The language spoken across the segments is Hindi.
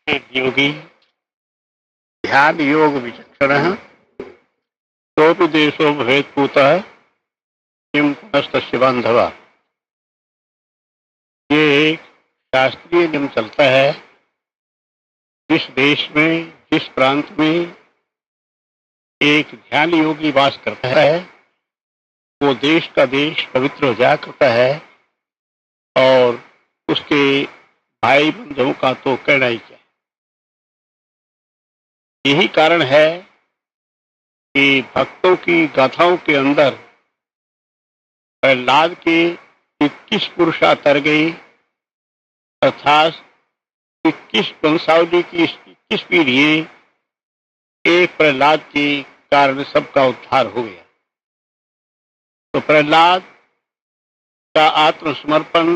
योगी ध्यान योग विचक्षण सोपि देशो भवेत् पूतः किं पुनस्तस्य बांधवा। ये एक शास्त्रीय नियम चलता है। जिस देश में, जिस प्रांत में एक ध्यान योगी वास करता है, वो देश का देश पवित्र हो जाया करता है और उसके भाई बंधुओं का तो कहना ही क्या। यही कारण है कि भक्तों की गाथाओं के अंदर प्रहलाद के 21 पुरुषा तर गई, अर्थात 21 वंशावली की 21 पीढ़ियां एक प्रहलाद के कारण सबका उद्धार हो गया। तो प्रहलाद का आत्मसमर्पण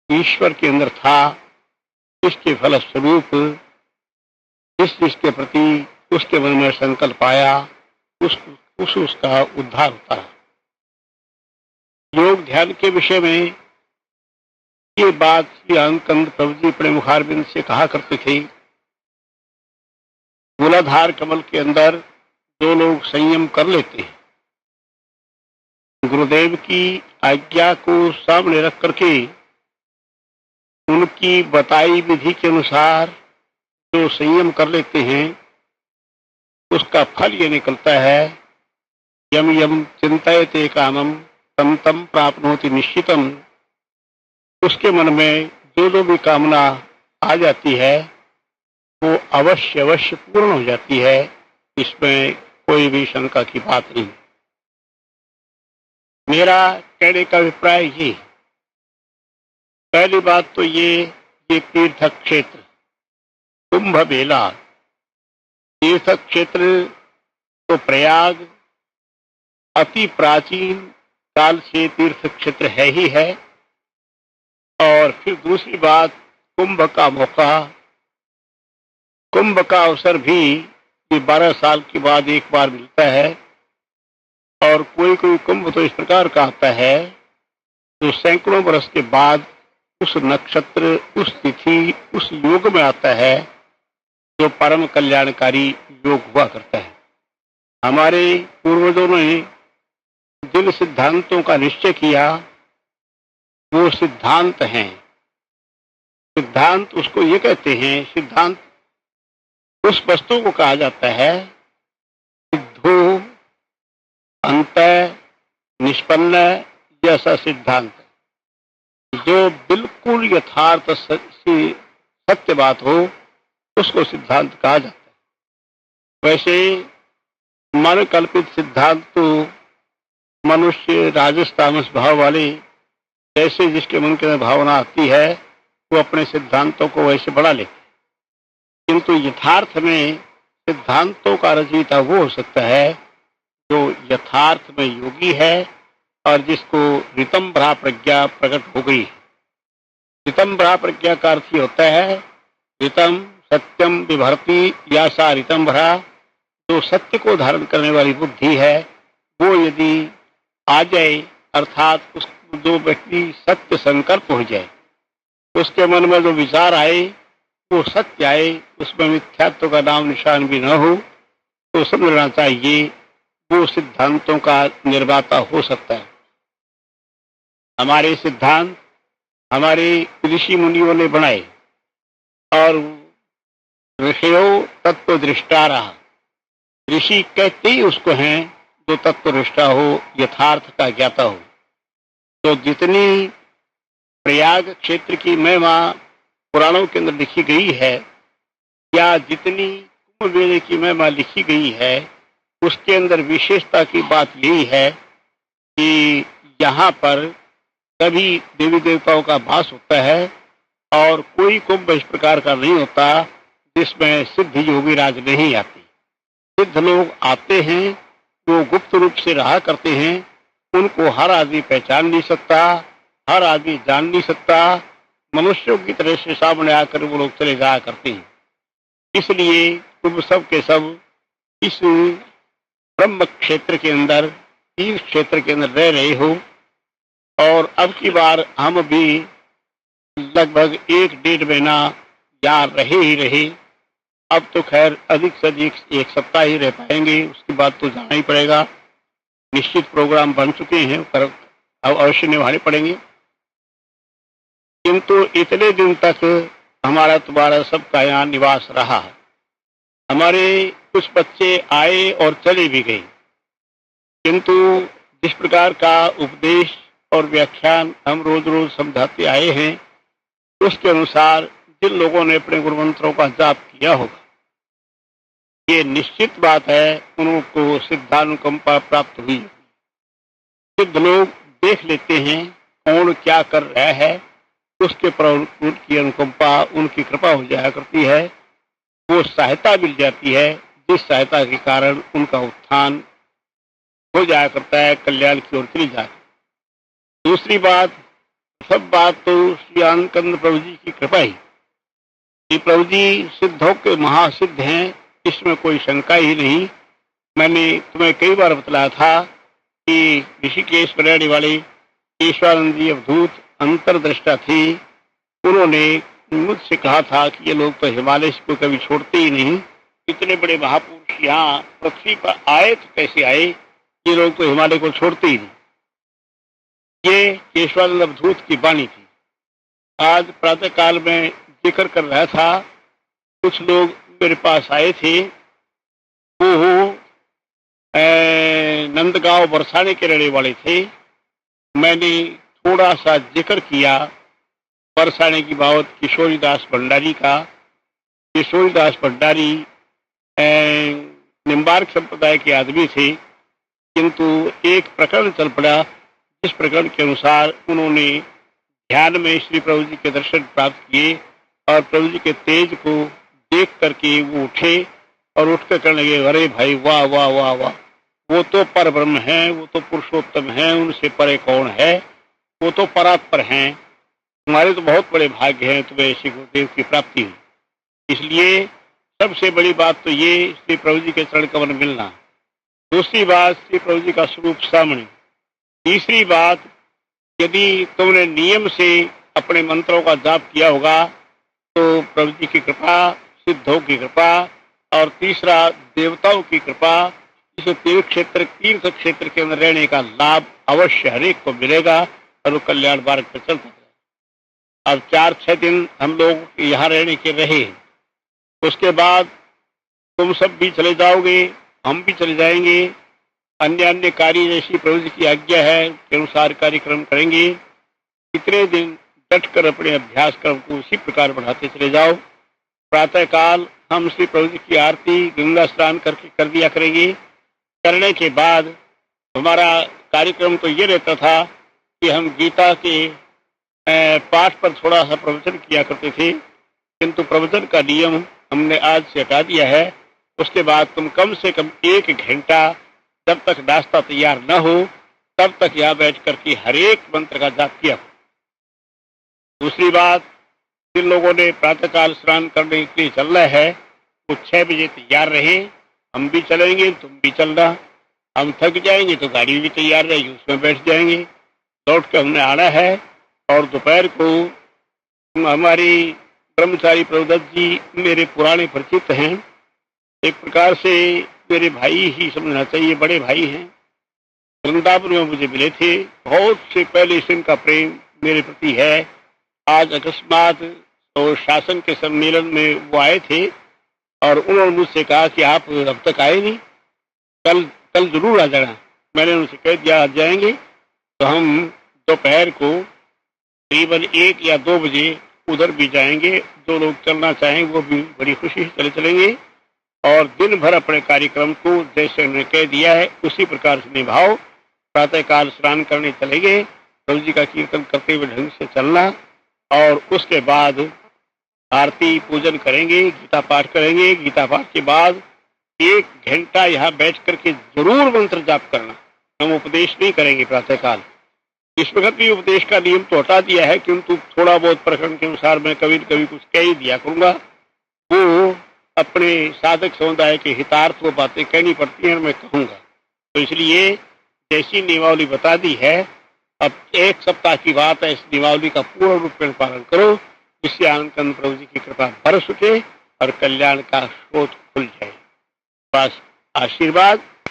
ईश्वर के अंदर था। इसके फलस्वरूप जिसके प्रति उसके मन में संकल्प आया उसका उद्धार होता है। योग ध्यान के विषय में ये बात श्री अंकंद प्रभु जी अपने मुखारबिंद से कहा करते थे। मूलाधार कमल के अंदर जो लोग संयम कर लेते हैं, गुरुदेव की आज्ञा को सामने रख करके उनकी बताई विधि के अनुसार जो संयम कर लेते हैं, उसका फल ये निकलता है, यम यम चिंतयते कामम तम तम प्राप्नोति निश्चितम। उसके मन में जो भी कामना आ जाती है वो अवश्य अवश्य पूर्ण हो जाती है। इसमें कोई भी शंका की बात नहीं। मेरा कहने का अभिप्राय ये, पहली बात तो ये तीर्थ क्षेत्र कुंभ मेला, तीर्थ क्षेत्र तो प्रयाग अति प्राचीन काल से तीर्थ क्षेत्र है ही है। और फिर दूसरी बात, कुंभ का मौका, कुंभ का अवसर भी ये 12 साल के बाद एक बार मिलता है। और कोई कोई कुंभ तो इस प्रकार का आता है जो सैकड़ों वर्ष के बाद उस नक्षत्र, उस तिथि, उस योग में आता है जो परम कल्याणकारी योग हुआ करता है। हमारे पूर्वजों ने जिन सिद्धांतों का निश्चय किया वो सिद्धांत हैं। सिद्धांत उसको ये कहते हैं, सिद्धांत उस वस्तु को कहा जाता है सिद्धो अंत निष्पन्न, जैसा सिद्धांत जो बिल्कुल यथार्थ सत्य बात हो उसको सिद्धांत कहा जाता है। वैसे मन कल्पित सिद्धांत तो मनुष्य राजस तामस भाव वाले, जैसे जिसके मन के अंदर भावना आती है वो अपने सिद्धांतों को वैसे बढ़ा लेते। किंतु यथार्थ में सिद्धांतों का रचयिता वो हो सकता है जो यथार्थ में योगी है और जिसको ऋतंभरा प्रज्ञा प्रकट हो गई है। ऋतंभरा प्रज्ञा का अर्थ ही होता है ऋतम सत्यम विभर्ति, या सा ऋतंभरा, जो सत्य को धारण करने वाली बुद्धि है वो यदि आ जाए, अर्थात उस जो व्यक्ति सत्य संकल्प हो जाए, उसके मन में जो विचार आए वो सत्य आए, उसमें मिथ्यात्व का नाम निशान भी न हो, तो समझना चाहिए वो सिद्धांतों का निर्माता हो सकता है। हमारे सिद्धांत हमारे ऋषि मुनियों ने बनाए और ऋषियों तत्व दृष्टारा, ऋषि कहते ही उसको हैं जो तत्व दृष्टा हो, यथार्थ का ज्ञाता हो। तो जितनी प्रयाग क्षेत्र की महिमा पुराणों के अंदर लिखी गई है या जितनी कुंभ मेले की महिमा लिखी गई है, उसके अंदर विशेषता की बात यही है कि यहाँ पर सभी देवी देवताओं का वास होता है और कोई कुंभ इस प्रकार का नहीं होता जिसमें सिद्ध योगी राज नहीं आते। सिद्ध लोग आते हैं, वो गुप्त रूप से रहा करते हैं, उनको हर आदमी पहचान नहीं सकता, हर आदमी जान नहीं सकता, मनुष्यों की तरह से सामने आकर वो लोग चले जाया करते हैं। इसलिए तुम सब के सब इस ब्रह्म क्षेत्र के अंदर, तीर्थ क्षेत्र के अंदर रह रहे हो। और अब की बार हम भी लगभग 1-1.5 महीना या रहे ही रहे। अब तो खैर अधिक से अधिक एक सप्ताह ही रह पाएंगे, उसके बाद तो जाना ही पड़ेगा। निश्चित प्रोग्राम बन चुके हैं, पर अब अवश्य निभाने पड़ेंगे। किंतु इतने दिन तक हमारा तुम्हारा सबका यहाँ निवास रहा। हमारे कुछ बच्चे आए और चले भी गए, किंतु जिस प्रकार का उपदेश और व्याख्यान हम रोज रोज समझाते आए हैं, उसके अनुसार जिन लोगों ने अपने गुरुमंत्रों का जाप किया होगा, ये निश्चित बात है उनको सिद्धानुकंपा प्राप्त हुई। सिद्ध लोग देख लेते हैं कौन क्या कर रहा है, उसके पर उनकी अनुकंपा, उनकी कृपा हो जाया करती है, वो सहायता मिल जाती है, जिस सहायता के कारण उनका उत्थान हो जाया करता है, कल्याण की ओर चली जाती। दूसरी बात, सब बात तो श्री आनंद प्रभु जी की कृपा ही। श्री प्रभु जी सिद्धों के महासिद्ध हैं, इसमें कोई शंका ही नहीं। मैंने तुम्हें कई बार बतलाया था कि ऋषिकेश में रहने वाले केशवानंद जी अवधूत अंतर्दृष्टा थे। उन्होंने मुझसे कहा था कि ये लोग तो हिमालय को कभी छोड़ते ही नहीं, इतने बड़े महापुरुष यहाँ पृथ्वी पर आए तो कैसे आए, ये लोग तो हिमालय को छोड़ते ही नहीं। ये केशवानंद अवधूत की वाणी थी। आज प्रातः काल में जिक्र कर रहा था, कुछ लोग मेरे पास आए थे, वो नंदगांव बरसाने के रहने वाले थे। मैंने थोड़ा सा जिक्र किया बरसाने की बाबत किशोरीदास भंडारी का। किशोरीदास भंडारी निम्बार्क संप्रदाय के आदमी थे, किंतु एक प्रकरण चल पड़ा, जिस प्रकरण के अनुसार उन्होंने ध्यान में श्री प्रभु जी के दर्शन प्राप्त किए और प्रभु जी के तेज को देख करके वो उठे और उठकर कहने लगे, अरे भाई वाह वाह वाह वाह, वो तो पर ब्रह्म है, वो तो पुरुषोत्तम है, उनसे परे कौन है, वो तो परात्पर हैं। तुम्हारे तो बहुत बड़े भाग्य हैं, तुम्हें ऐसे गुरुदेव की प्राप्ति हुई। इसलिए सबसे बड़ी बात तो ये श्री प्रभु जी के चरण कमल मिलना। दूसरी बात, श्री प्रभु जी का स्वरूप सामने। तीसरी बात, यदि तुमने नियम से अपने मंत्रों का जाप किया होगा तो प्रभु जी की कृपा, सिद्धों की कृपा, और तीसरा देवताओं की कृपा, इस तीर्थ क्षेत्र के अंदर रहने का लाभ अवश्य हरेक को मिलेगा और वो कल्याण मार्ग पर चलता है। अब 4-6 दिन हम लोग यहाँ रहने के रहे, उसके बाद तुम सब भी चले जाओगे, हम भी चले जाएंगे। अन्य अन्य कार्य जैसी प्रभु जी की आज्ञा है के अनुसार कार्यक्रम करेंगे। इतने दिन डट कर अपने अभ्यास क्रम को उसी प्रकार बढ़ाते चले जाओ। प्रातः काल हम श्री प्रभु जी की आरती गंगा स्नान करके कर दिया करेंगे। करने के बाद हमारा कार्यक्रम तो ये रहता था कि हम गीता के पाठ पर थोड़ा सा प्रवचन किया करते थे, किंतु प्रवचन का नियम हमने आज से हटा दिया है। उसके बाद तुम कम से कम 1 घंटा, जब तक नाश्ता तैयार न हो तब तक यहाँ बैठ करके हर एक मंत्र का जाप किया। दूसरी बात, जिन लोगों ने प्रातःकाल स्नान करने के लिए चलना है वो 6 बजे तैयार रहे। हम भी चलेंगे, तुम भी चलना। हम थक जाएंगे तो गाड़ी भी तैयार रहेगी, उसमें बैठ जाएंगे। लौट के हमने आना है और दोपहर को हमारी ब्रह्मचारी प्रभुदत्त जी मेरे पुराने परिचित हैं, एक प्रकार से मेरे भाई ही समझना चाहिए, बड़े भाई हैं। वृंदावन में मुझे मिले थे, बहुत से पहले से इनका प्रेम मेरे प्रति है। आज अकस्मात तो शासन के सम्मेलन में वो आए थे और उन्होंने मुझसे कहा कि आप अब तक आए नहीं, कल जरूर आ जाना। मैंने उनसे कह दिया आ जाएंगे। तो हम दोपहर को करीबन 1 या 2 बजे उधर भी जाएंगे। जो लोग चलना चाहेंगे वो भी बड़ी खुशी से चलेंगे और दिन भर अपने कार्यक्रम को जैसे उन्होंने कह दिया है उसी प्रकार से निभाओ। प्रातःकाल स्नान करने चलेंगे, प्रभु जी का कीर्तन करते हुए ढंग से चलना और उसके बाद आरती पूजन करेंगे, गीता पाठ करेंगे। गीता पाठ के बाद 1 घंटा यहाँ बैठ करके जरूर मंत्र जाप करना। हम उपदेश नहीं करेंगे प्रातःकाल। इस वक्त भी उपदेश का नियम तो हटा दिया है, किंतु थोड़ा बहुत प्रकरण के अनुसार मैं कभी कभी कुछ कह ही दिया करूंगा। वो अपने साधक समुदाय के हितार्थ वो बातें कहनी पड़ती हैं, मैं कहूंगा। तो इसलिए जैसी नियमावली बता दी है, अब 1 सप्ताह की बात है, इस नियमावली का पूर्ण रूप में पालन करो। इससे आनंद कंद प्रभु जी की कृपा बरस उठे और कल्याण का स्रोत खुल जाए। बस आशीर्वाद